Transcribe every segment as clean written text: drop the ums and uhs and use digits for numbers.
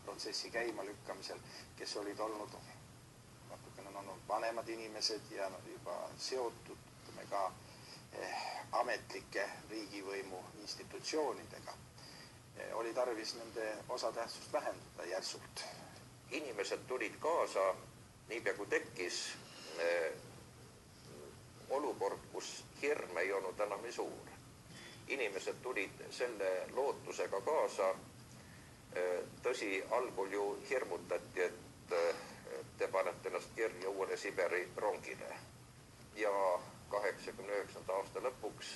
protsessi käima lükkamisel, kes olid olnud natukene vanemad inimesed ja juba seotud ka ametlike riigivõimu institutsioonidega. Oli tarvis nende osatähtsust vähendada järsult. Inimesed tulid kaasa, niipea kui tekkis olukord, kus hirm ei olnud enam nii suur. Inimesed tulid selle lootusega kaasa. Tõsi, algul ju hirmutati, et te panete ennast kirja uuele Siberi rongile. Ja 89. aasta lõpuks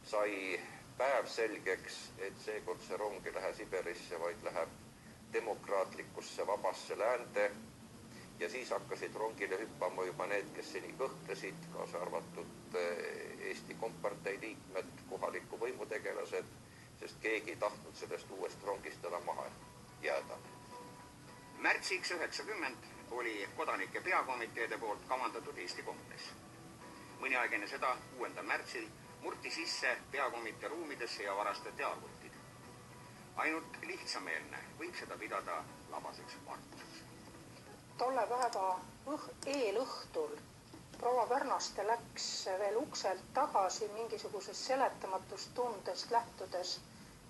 sai päev selgeks, et seekord see rong ei lähe Siberisse, vaid läheb demokraatlikusse vabasse läände. Ja siis hakkasid rongile hüppama juba need, kes seni kõhtlesid, kaasa arvatud Eesti Kompartei liikmed, kohaliku võimutegelased, sest keegi ei tahtnud sellest uuest rongist enam maha jääda. Märtsiks 90 oli kodanike peakomiteede poolt kavandatud Eesti kongress. Mõni aeg enne seda, 6. märtsil, murti sisse peakomitee ruumidesse ja varastati arvutid. Ainult lihtsameelne võib seda pidada labaseks vartuseks. Tolle päeva eelõhtul proua Pärnaste läks veel ukselt tagasi mingisugusest seletamatust tundest lähtudes,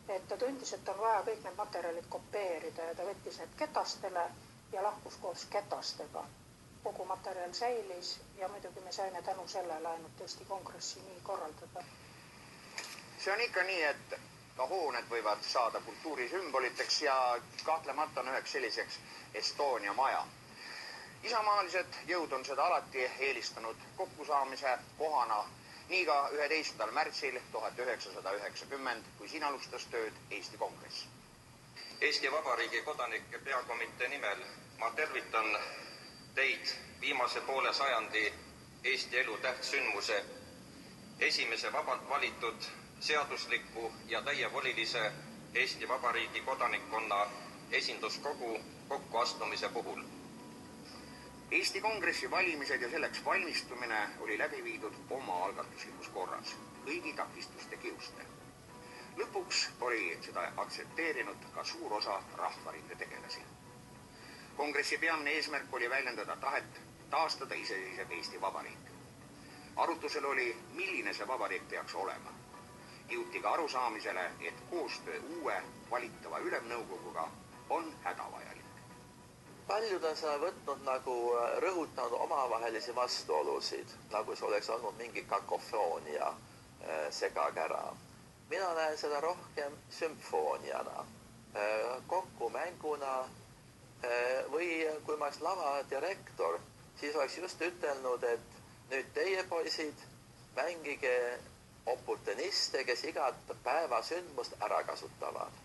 et ta tundis, et on vaja kõik need materjalid kopeerida ja ta võttis need ketastele ja lahkus koos ketastega. Kogu materjal säilis ja muidugi me saime tänu sellele ainult Eesti kongressi nii korraldada. See on ikka nii, et hooned võivad saada kultuurisümboliteks ja kahtlemata on üheks selliseks Estonia maja. Isamaalised jõud on seda alati eelistanud kokkusaamise kohana, nii ka 11. märtsil 1990, kui siin alustas tööd Eesti kongress. Eesti Vabariigi kodanike peakomitee nimel ma tervitan teid viimase poole sajandi Eesti elu tähtsündmuse esimese vabalt valitud seadusliku ja täievolilise Eesti Vabariigi kodanikkonna esinduskogu kokkuastumise puhul. Eesti kongressi valimised ja selleks valmistumine oli läbi viidud oma algatuslikus korras, kõigi takistuste kiuste. Lõpuks oli seda aktsepteerinud ka suur osa rahvarinde tegelasi. Kongressi peamine eesmärk oli väljendada tahet taastada iseseisev Eesti Vabariik. Arutusel oli, milline see vabariik peaks olema. Jõuti ka arusaamisele, et koostöö uue valitava ülemnõukoguga on hädavajalik. Paljud on seda võtnud nagu rõhutanud omavahelisi vastuolusid, nagu see oleks olnud mingi kakofoonia segakära. Mina näen seda rohkem sümfooniana, kokkumänguna või kui ma oleks lavadirektor, siis oleks just ütelnud, et nüüd teie poisid mängige oportuniste, kes igat päeva sündmust ära kasutavad.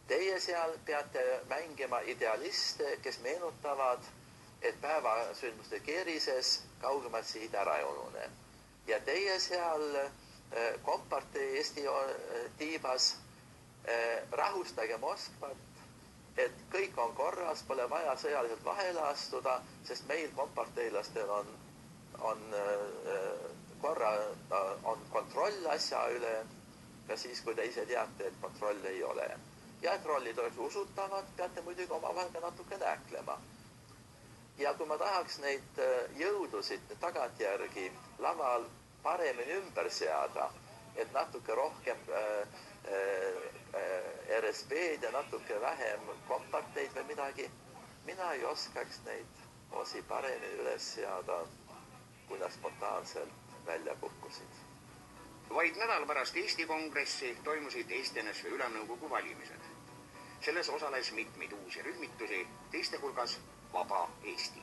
Teie seal peate mängima idealiste, kes meenutavad, et päevasündmuste keerises kaugemad sihid ära ei unune. Ja teie seal kompartei Eesti tiibas rahustage Moskvat, et kõik on korras, pole vaja sõjaliselt vahele astuda, sest meil komparteilastel on kontroll asja üle, ka siis, kui te ise teate, et kontroll ei ole. Ja et rollid oleks usutavad, peate muidugi omavahel ka natuke nääklema. Ja kui ma tahaks neid jõudusid tagantjärgi laval paremini ümber seada, et natuke rohkem RSB-d ja natuke vähem komparteid või midagi, mina ei oskaks neid osi paremini üles seada, kui nad spontaanselt välja kukkusid. Vaid nädal pärast Eesti kongressi toimusid Eesti NSV ülemnõukogu valimised. Selles osales mitmeid uusi rühmitusi, teiste hulgas Vaba Eesti.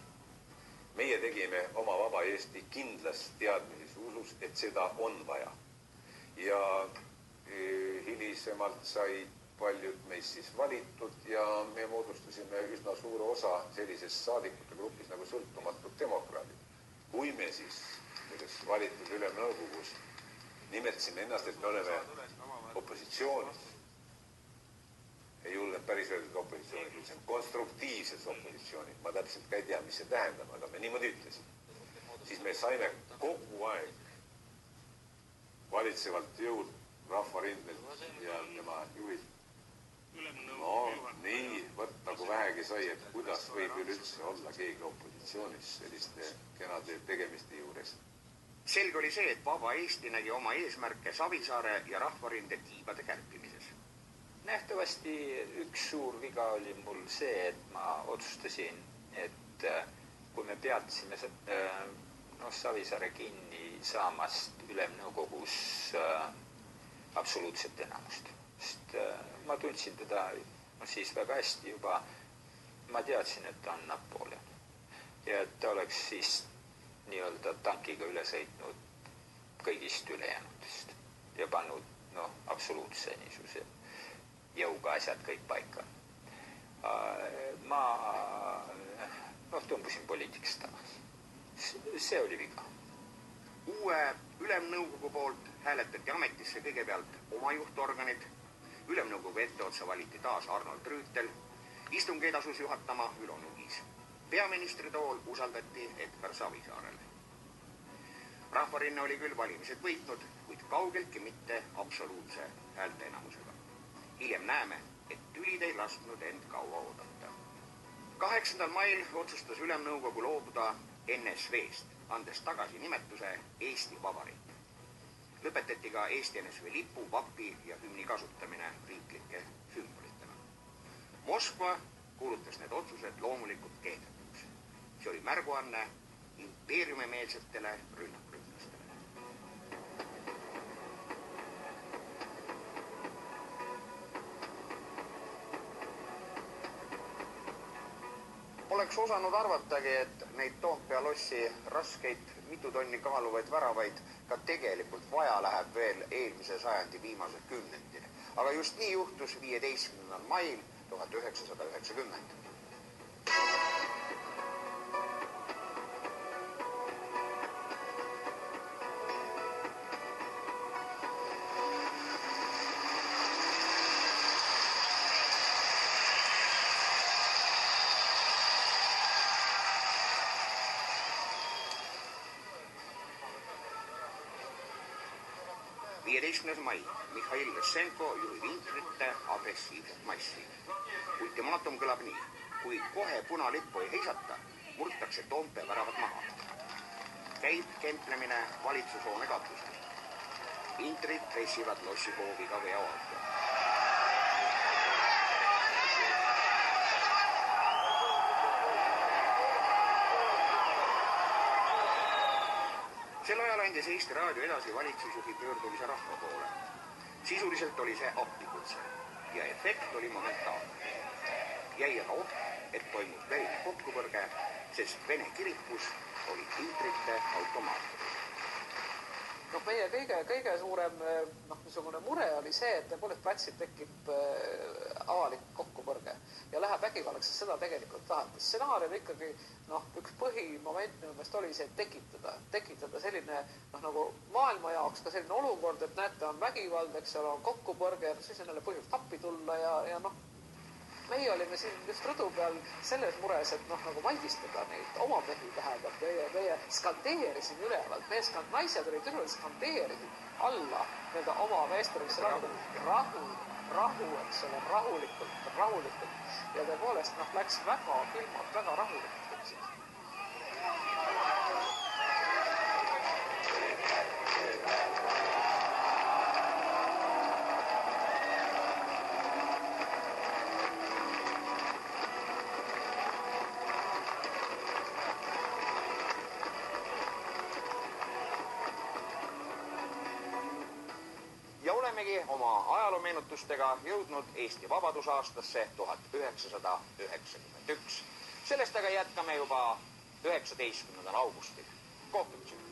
Meie tegime oma Vaba Eesti kindlas teadmises usus, et seda on vaja. Ja hilisemalt sai paljud meist siis valitud ja me moodustasime üsna suure osa sellisest saadikute grupis nagu sõltumatud demokraadid. Kui me siis selles valitud ülemnõukogus nimetasime ennast, et me oleme opositsioonis. Ei julgenud päris öeldud opositsioonis, see on konstruktiivses opositsioonis. Ma täpselt ka ei tea, mis see tähendab, aga me niimoodi ütlesime. Siis me saime kogu aeg valitsevalt jõud rahvarindelt ja tema juhid. No nii, võtta vähegi sai, et kuidas võib üleüldse olla keegi opositsioonis selliste kenade tegemiste juures. Selge oli see, et Vaba Eesti nägi oma eesmärke Savisaare ja Rahvarinde tiibade kärpimises. Nähtavasti üks suur viga oli mul see, et ma otsustasin, et kui me peatasime Savisaare kinni saamast Ülemnõukogus absoluutset enamust. Sest ma tundsin teda siis väga hästi juba, ma teadsin, et ta on Napoleon. Ja et ta oleks siis nii-öelda tankiga üle sõitnud kõigist ülejäänutest ja pannud absoluutse niisuguse jõuga asjad kõik paika. Ma tõmbusin poliitikast tagasi. See oli viga. Uue Ülemnõukogu poolt hääletati ametisse kõigepealt oma juhtorganid, Ülemnõukogu etteotsa valiti taas Arnold Rüütel, istungeid asus juhatama Ülo Nugis. Peaministri tool usaldati Edgar Savisaarele. Rahvarinne oli küll valimised võitnud, kuid kaugeltki mitte absoluutse häälteenamusega. Hiljem näeme, et tülid ei lasknud end kaua oodata. 8. mail otsustas Ülemnõukogu loobuda NSV-st, andes tagasi nimetuse Eesti Vabariik. Lõpetati ka Eesti NSV lipu, vapi ja hümni kasutamine riiklike sümbolitena. Moskva kuulutas need otsused loomulikult kehtetuks. See oli märguanne impeeriumimeelsetele rünnakrühmlastele. Poleks osanud arvatagi, et neid Toompea lossi raskeid mitu tonni kaaluvaid väravaid ka tegelikult vaja läheb veel eelmise sajandi viimase kümnendini. Aga just nii juhtus 15. mail 1990. Mai. Mihhail Lõssenko juhib Intrite agressiivset massi. Ultimaatum kõlab nii. Kui kohe punalippu ei heisata, murtakse Toompea väravad maha. Käib kemplemine valitsushoone katusel. Intrid pressivad lossihooviga veoauto. Sel ajal andis Eesti Raadio edasi valitsusjuhi pöördumise rahva poole. Sisuliselt oli see appikutse ja efekt oli momentaalne. Jäi aga oht, et toimus verine kokkupõrge, sest Vene kirikus oli Intrite automaatrid. Meie kõige suurem niisugune mure oli see, et tõepoolest platsil tekib avalik kokkupõrge ja läheb vägivallaks, sest seda tegelikult taheti. Stsenaarium ikkagi üks põhimoment minu meelest oli see, et tekitada selline nagu maailma jaoks ka selline olukord, et näete, on vägivald, eks ole, on kokkupõrge ja siis on jälle põhjust appi tulla ja meie olime siin just rõdu peal selles mures, et nagu valdistada neid oma mehi tähendab. Meie skandeerisin ülevalt. Meie naised olid üleval, skandeerisid alla nende oma meestele, mis rahu, eks ole, rahulikult. Ja tõepoolest läks väga külmalt, väga rahulikult. Oma ajaloomeenutustega jõudnud Eesti vabadusaastasse 1991. Sellest aga jätkame juba 19. augustil. Kohtumisel.